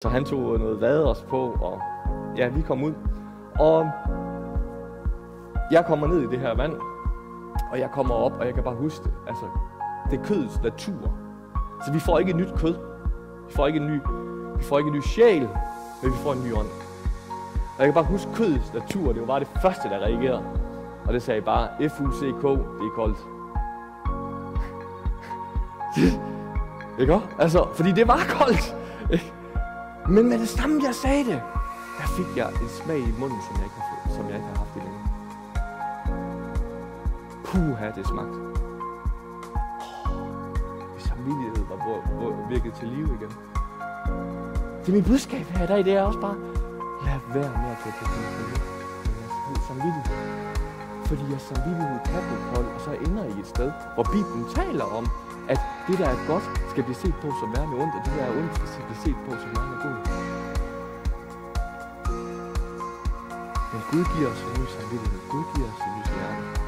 Så han tog noget vaders på, og ja, vi kom ud. Og jeg kommer ned i det her vand, og jeg kommer op, og jeg kan bare huske det. Altså, det er kødets natur. Så vi får ikke et nyt kød. Vi får ikke en ny sjæl, men vi får en ny ånd. Og jeg kan bare huske kødets natur. Det var bare det første, der reagerede. Og det sagde bare, F-U-C-K, det er koldt. Ikke også? Altså, fordi det var koldt. Men med det samme, jeg sagde det, der fik jeg en smag i munden, som jeg ikke har haft i længe. Puha, det smagte. Samvittighed var virket til live igen. Det er mit budskab her i dag, det er også bare, lad være med at tage på samvittighed. Fordi jeres samvittighed kan blive kold, og så ender I et sted, hvor Bibelen taler om, at det, der er godt, skal blive set på som værende ondt, og det, der er ondt, skal blive set på som værende god. Men Gud giver os en ny samvittighed. Gud giver os en ny hjerte.